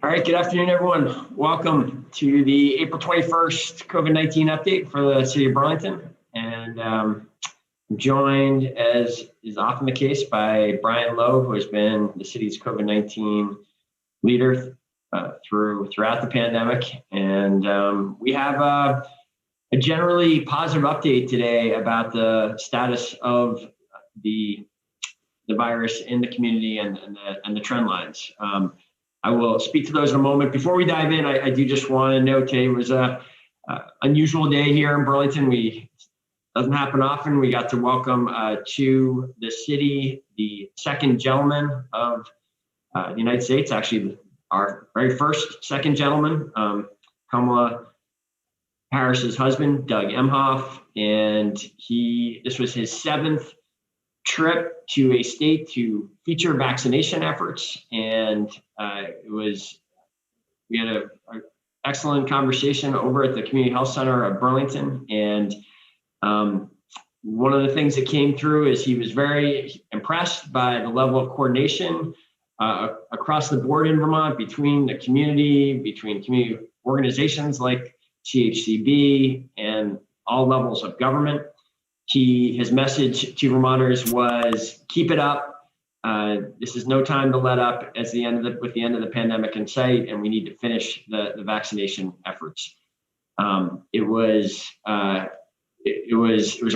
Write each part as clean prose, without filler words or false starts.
All right, good afternoon, everyone. Welcome to the April 21st COVID-19 update for the city of Burlington. And I'm joined, as is often the case, by Brian Lowe, who has been the city's COVID-19 leader throughout the pandemic. And we have a generally positive update today about the status of the virus in the community and the trend lines. I will speak to those in a moment. Before we dive in, I do just want to note today was a unusual day here in Burlington. Doesn't happen often. We got to welcome to the city the second gentleman of the United States, actually our very first second gentleman, Kamala Harris's husband, Doug Emhoff, and this was his seventh trip to a state to feature vaccination efforts, and we had an excellent conversation over at the Community Health Center of Burlington, and one of the things that came through is he was very impressed by the level of coordination across the board in Vermont between the community, between community organizations like CHCB and all levels of government. His message to Vermonters was, keep it up. This is no time to let up with the end of the pandemic in sight, and we need to finish the vaccination efforts. It was a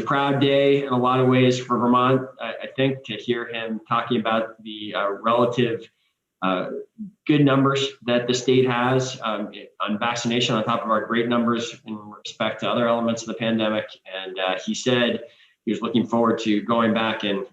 proud day in a lot of ways for Vermont, I think, to hear him talking about the relative good numbers that the state has on vaccination on top of our great numbers in respect to other elements of the pandemic. And he said he was looking forward to going back, and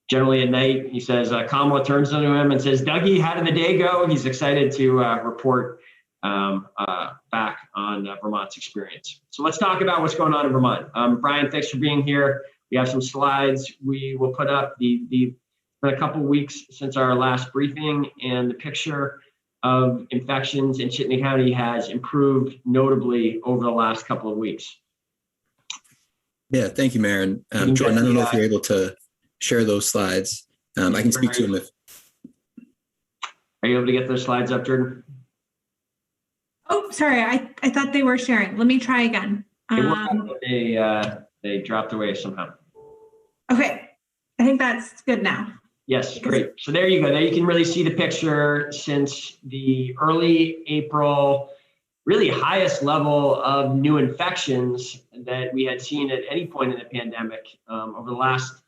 generally at night, he says, Kamala turns to him and says, Dougie, how did the day go? He's excited to report back on Vermont's experience. So let's talk about what's going on in Vermont. Brian, thanks for being here. We have some slides we will put up. It's been a couple of weeks since our last briefing, and the picture of infections in Chittenden County has improved notably over the last couple of weeks. Yeah, thank you, Mayor. Jordan, I don't know if you're able to share those slides. I can speak to them if. Are you able to get those slides up, Jordan? Oh, sorry, I thought they were sharing. Let me try again. They dropped away somehow. Okay, I think that's good now. Yes, great. So there you go. There you can really see the picture since the early April, really highest level of new infections that we had seen at any point in the pandemic. Over the last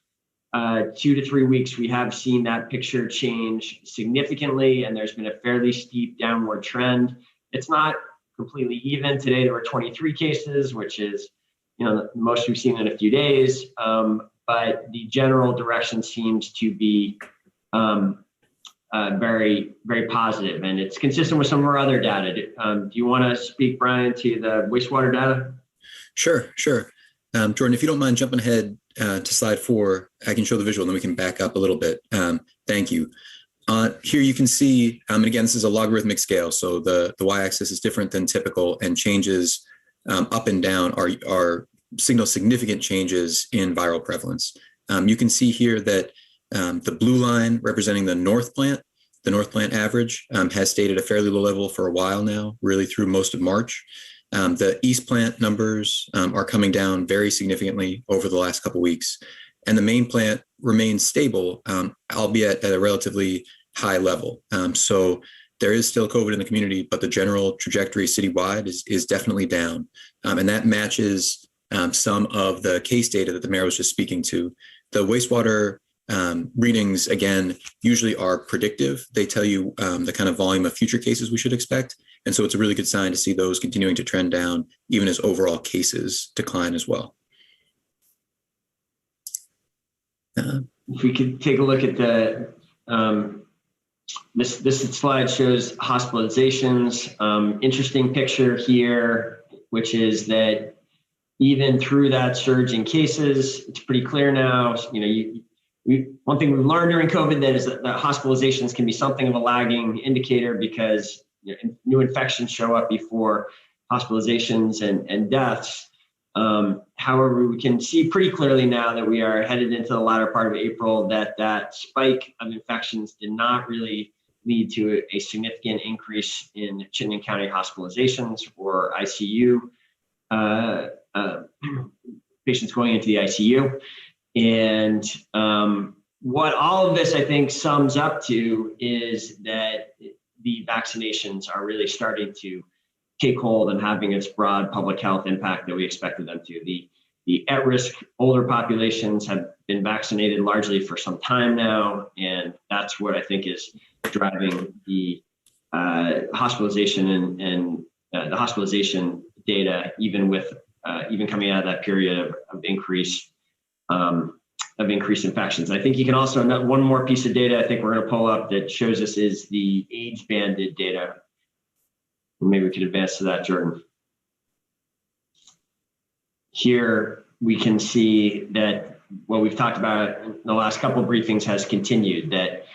2 to 3 weeks, we have seen that picture change significantly, and there's been a fairly steep downward trend. It's not completely even. Today there were 23 cases, which is the most we've seen in a few days. But the general direction seems to be very, very positive, and it's consistent with some of our other data. Do you want to speak, Brian, to the wastewater data? Sure. Jordan, if you don't mind jumping ahead to slide 4, I can show the visual, and then we can back up a little bit. Thank you. Here you can see, and again, this is a logarithmic scale, so the y-axis is different than typical, and changes up and down are signal significant changes in viral prevalence. You can see here that the blue line representing the North Plant average has stayed at a fairly low level for a while now, really through most of March. The East Plant numbers are coming down very significantly over the last couple of weeks, and the Main Plant remains stable, albeit at a relatively high level. So there is still COVID in the community, but the general trajectory citywide is definitely down, and that matches some of the case data that the mayor was just speaking to. The wastewater readings, again, usually are predictive. They tell you the kind of volume of future cases we should expect. And so it's a really good sign to see those continuing to trend down, even as overall cases decline as well. If we could take a look at the, this slide shows hospitalizations. Interesting picture here, which is that even through that surge in cases, it's pretty clear now. One thing we've learned during COVID that is that hospitalizations can be something of a lagging indicator because new infections show up before hospitalizations and deaths. However, we can see pretty clearly now that we are headed into the latter part of April that spike of infections did not really lead to a significant increase in Chittenden County hospitalizations or ICU patients going into the ICU. And what all of this, I think, sums up to is that the vaccinations are really starting to take hold and having its broad public health impact that we expected them to. The at-risk older populations have been vaccinated largely for some time now, and that's what I think is driving the hospitalization and the hospitalization data, even with even coming out of that period of increased infections. I think you can also, one more piece of data I think we're going to pull up that shows us is the age banded data. Maybe we could advance to that, Jordan. Here we can see that what we've talked about in the last couple of briefings has continued, that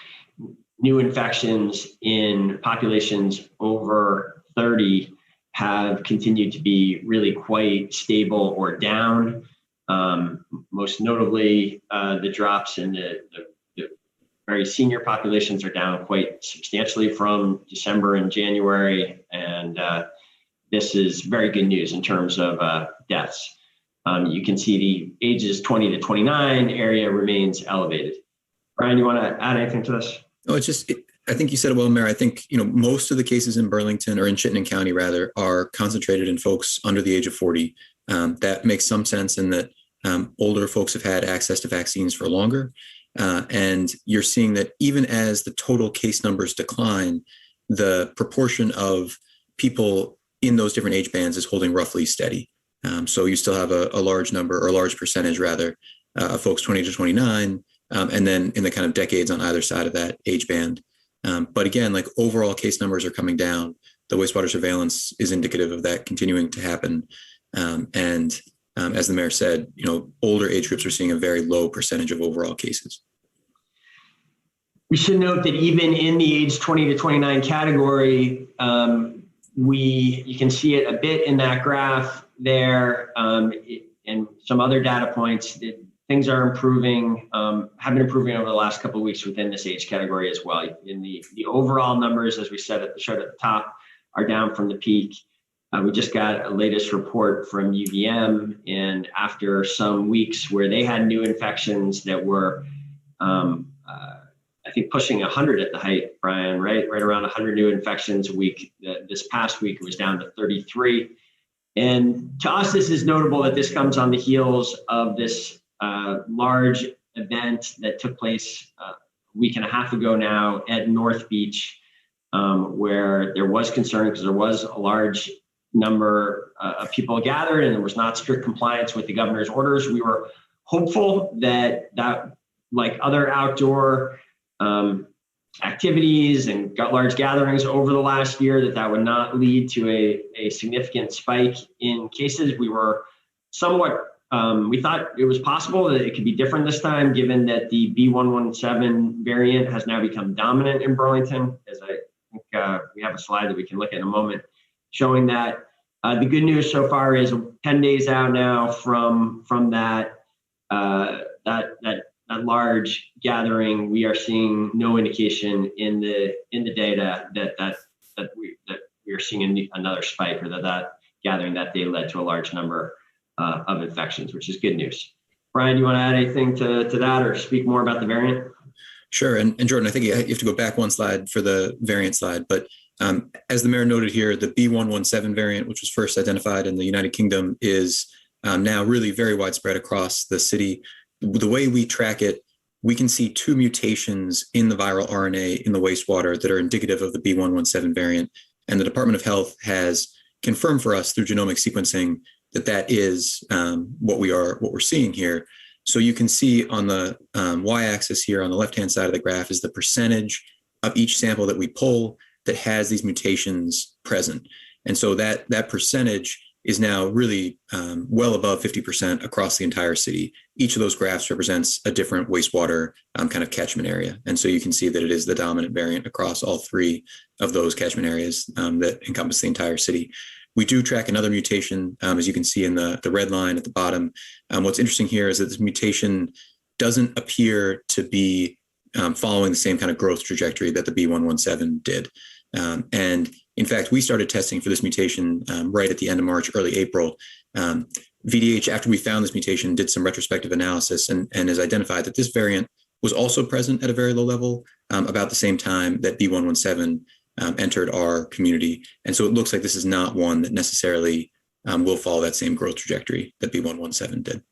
new infections in populations over 30 have continued to be really quite stable or down. Most notably, the drops in the very senior populations are down quite substantially from December and January. And this is very good news in terms of deaths. You can see the ages 20 to 29 area remains elevated. Brian, you want to add anything to this? No, I think you said it well, Mayor. I think, most of the cases in Burlington, or in Chittenden County rather, are concentrated in folks under the age of 40. That makes some sense in that older folks have had access to vaccines for longer. And you're seeing that even as the total case numbers decline, the proportion of people in those different age bands is holding roughly steady. So you still have a large number, or a large percentage rather, of folks 20 to 29, and then in the kind of decades on either side of that age band. But again, like overall case numbers are coming down. The wastewater surveillance is indicative of that continuing to happen. And as the mayor said, older age groups are seeing a very low percentage of overall cases. We should note that even in the age 20 to 29 category, you can see it a bit in that graph there, and some other data points that things are improving, have been improving over the last couple of weeks within this age category as well. In the overall numbers, as we showed at the top, are down from the peak. We just got a latest report from UVM, and after some weeks where they had new infections that were, I think, pushing 100 at the height, Brian, right around 100 new infections a week. This past week it was down to 33. And to us, this is notable that this comes on the heels of this large event that took place a week and a half ago now at North Beach, where there was concern because there was a large number of people gathered and there was not strict compliance with the governor's orders. We were hopeful that like other outdoor activities and large gatherings over the last year, that would not lead to a significant spike in cases. We were somewhat, we thought it was possible that it could be different this time, given that the B117 variant has now become dominant in Burlington, as I think we have a slide that we can look at in a moment, showing that. The good news so far is 10 days out now from that large gathering, we are seeing no indication in the data that we are seeing another spike, or that gathering that day led to a large number of infections, which is good news. Brian, do you want to add anything to that or speak more about the variant? Sure. And Jordan, I think you have to go back one slide for the variant slide, but as the mayor noted here, the B117 variant, which was first identified in the United Kingdom, is now really very widespread across the city. The way we track it, we can see two mutations in the viral RNA in the wastewater that are indicative of the B117 variant. And the Department of Health has confirmed for us through genomic sequencing that is what we're seeing here. So you can see on the y-axis here on the left-hand side of the graph is the percentage of each sample that we pull that has these mutations present. And so that percentage is now really well above 50% across the entire city. Each of those graphs represents a different wastewater kind of catchment area. And so you can see that it is the dominant variant across all three of those catchment areas that encompass the entire city. We do track another mutation, as you can see in the red line at the bottom. What's interesting here is that this mutation doesn't appear to be following the same kind of growth trajectory that the B117 did. And in fact, we started testing for this mutation right at the end of March, early April. VDH, after we found this mutation, did some retrospective analysis and has identified that this variant was also present at a very low level about the same time that B117 entered our community. And so it looks like this is not one that necessarily will follow that same growth trajectory that B117 did.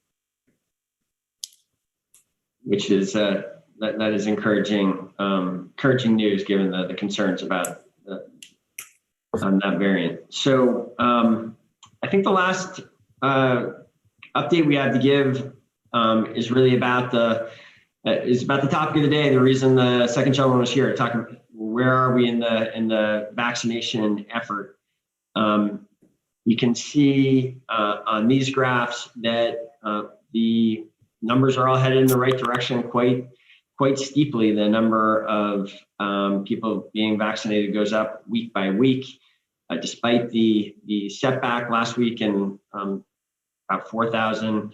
Which is that is encouraging news given the concerns about that variant. So I think the last update we have to give is really about the topic of the day. The reason the second gentleman was here, talking where are we in the vaccination effort. You can see on these graphs that the numbers are all headed in the right direction quite steeply. The number of people being vaccinated goes up week by week, despite the setback last week and about 4,000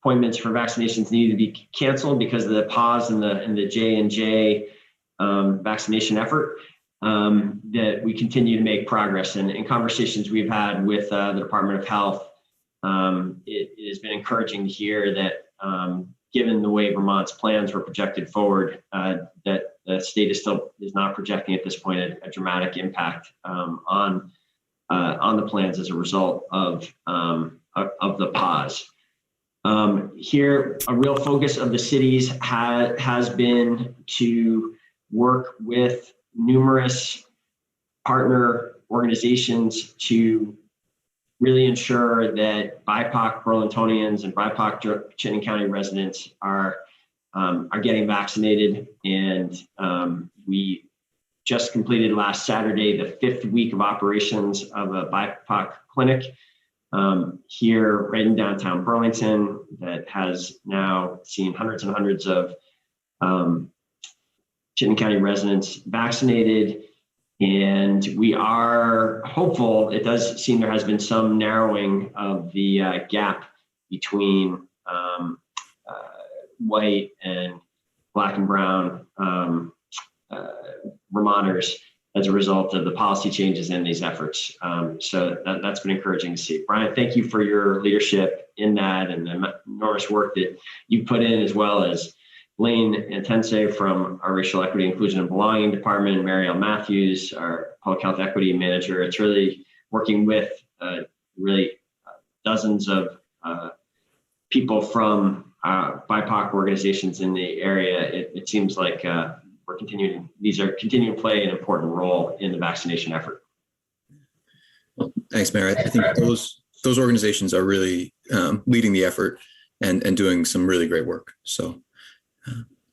appointments for vaccinations needed to be canceled because of the pause in the J&J vaccination effort. That we continue to make progress, and in conversations we've had with the Department of Health, it has been encouraging to hear that given the way Vermont's plans were projected forward, that the state is not projecting at this point a dramatic impact on the plans as a result of the pause. Here, a real focus of the cities has been to work with numerous partner organizations to really ensure that BIPOC Burlingtonians and BIPOC Chittenden County residents are getting vaccinated. And we just completed last Saturday the 5th week of operations of a BIPOC clinic here right in downtown Burlington that has now seen hundreds and hundreds of Chittenden County residents vaccinated. And we are hopeful. It does seem there has been some narrowing of the gap between white and Black and brown Vermonters as a result of the policy changes in these efforts. So that's been encouraging to see. Brian, thank you for your leadership in that and the enormous work that you put in, as well as Lane Intense from our Racial Equity, Inclusion, and Belonging Department, Marielle Matthews, our Public Health Equity Manager. It's really working with dozens of people from BIPOC organizations in the area. It seems like these are continuing to play an important role in the vaccination effort. Well, thanks, Mayor. I think those organizations are really leading the effort and doing some really great work. So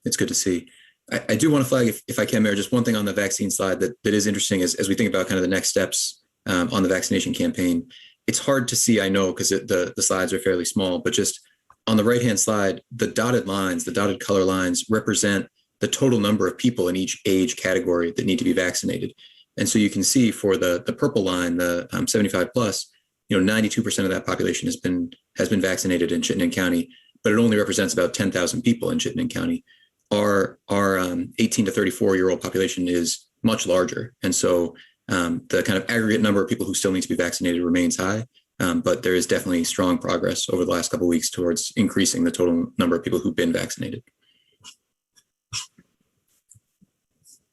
it's good to see. I do want to flag, if I can, Mayor, just one thing on the vaccine slide that is interesting as we think about kind of the next steps on the vaccination campaign. It's hard to see, I know, because the slides are fairly small, but just on the right-hand slide, the dotted lines, the dotted color lines represent the total number of people in each age category that need to be vaccinated. And so you can see for the purple line, the 75 plus, 92% of that population has been vaccinated in Chittenden County, but it only represents about 10,000 people in Chittenden County. Our 18 to 34-year-old population is much larger. And so the kind of aggregate number of people who still need to be vaccinated remains high, but there is definitely strong progress over the last couple of weeks towards increasing the total number of people who've been vaccinated.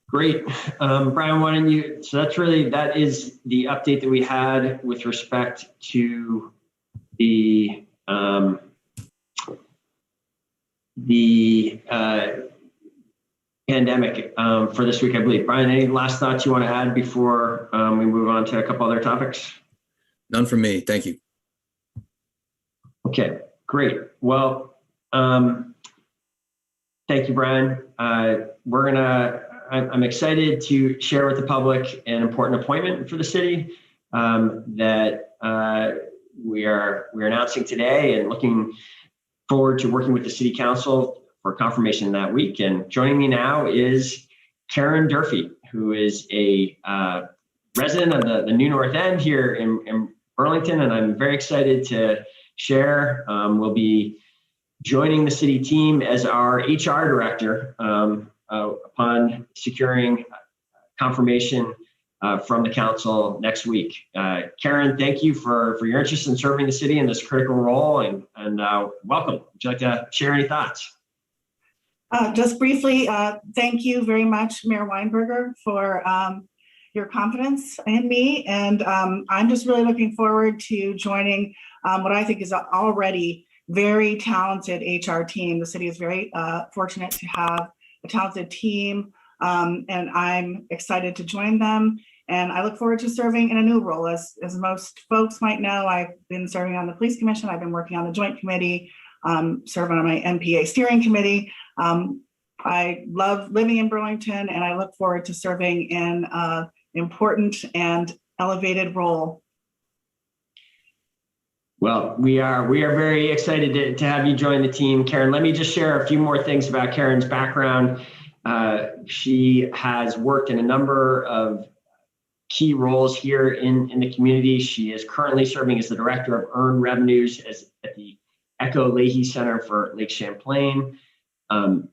Great. Brian, why don't you, so that is the update that we had with respect to the pandemic for this week, I believe. Brian, any last thoughts you want to add before we move on to a couple other topics? None from me. Thank you. Okay, great. Well, thank you, Brian. I'm excited to share with the public an important appointment for the city that we're announcing today, and looking forward to working with the City Council for confirmation that week. And joining me now is Karen Durfee, who is a resident of the New North End here in Burlington, and I'm very excited to share. Will be joining the city team as our HR director upon securing confirmation from the council next week. Karen, thank you for your interest in serving the city in this critical role, and welcome. Would you like to share any thoughts? Just briefly, thank you very much, Mayor Weinberger, for your confidence in me. And I'm just really looking forward to joining what I think is an already very talented HR team. The city is very fortunate to have a talented team, and I'm excited to join them. And I look forward to serving in a new role. As most folks might know, I've been serving on the police commission. I've been working on the joint committee, serving on my MPA steering committee. I love living in Burlington, and I look forward to serving in an important and elevated role. Well, we are very excited to have you join the team, Karen. Let me just share a few more things about Karen's background. She has worked in a number of key roles here in the community. She is currently serving as the director of earned revenues at the Echo Leahy Center for Lake Champlain.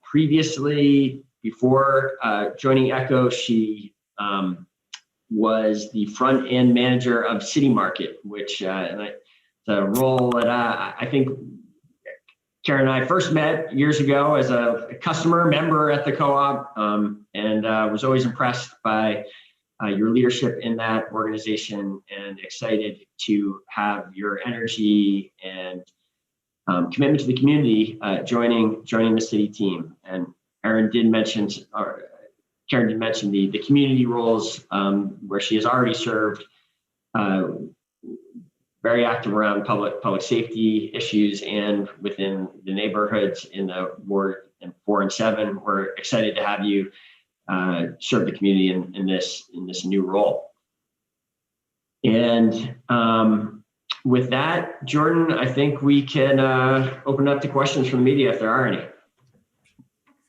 Previously, before joining Echo, she was the front end manager of City Market, which it's a role that I think Karen and I first met years ago as a customer member at the co-op, and was always impressed by your leadership in that organization, and excited to have your energy and commitment to the community joining the city team. And Karen did mention the community roles where she has already served, very active around public safety issues and within the neighborhoods in the Ward 4 and 7. We're excited to have you serve the community in this new role. And with that, Jordan, I think we can open up to questions from the media if there are any.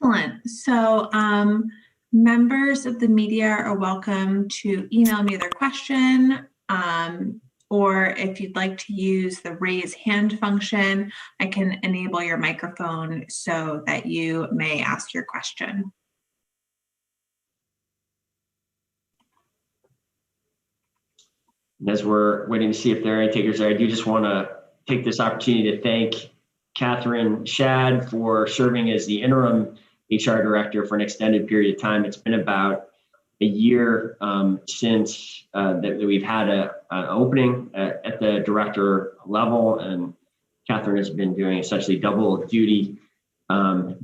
Excellent. So members of the media are welcome to email me their question, or if you'd like to use the raise hand function, I can enable your microphone so that you may ask your question. And as we're waiting to see if there are any takers there, I do just want to take this opportunity to thank Catherine Shad for serving as the interim HR director for an extended period of time. It's been about a year since that we've had an opening at the director level, and Catherine has been doing essentially double duty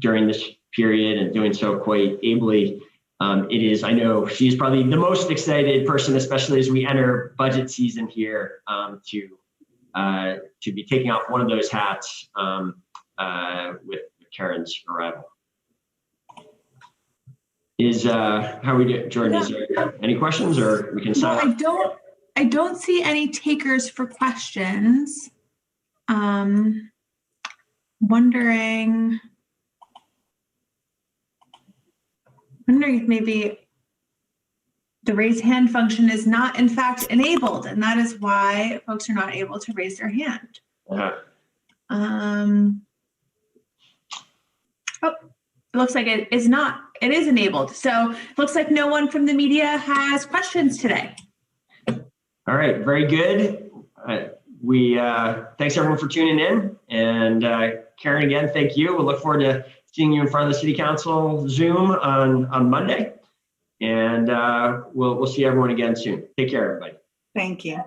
during this period, and doing so quite ably. I know she's probably the most excited person, especially as we enter budget season here, to be taking off one of those hats with Karen's arrival. How are we doing, Jordan? Is there any questions, or we can sign up? I don't see any takers for questions. Wondering if maybe the raise hand function is not in fact enabled, and that is why folks are not able to raise their hand. Uh-huh. Oh, it looks like it is not. It is enabled. So it looks like no one from the media has questions today. All right, very good. Thanks everyone for tuning in, and Karen, again, thank you. We'll look forward to seeing you in front of the City Council Zoom on Monday, and we'll see everyone again soon. Take care, everybody. Thank you.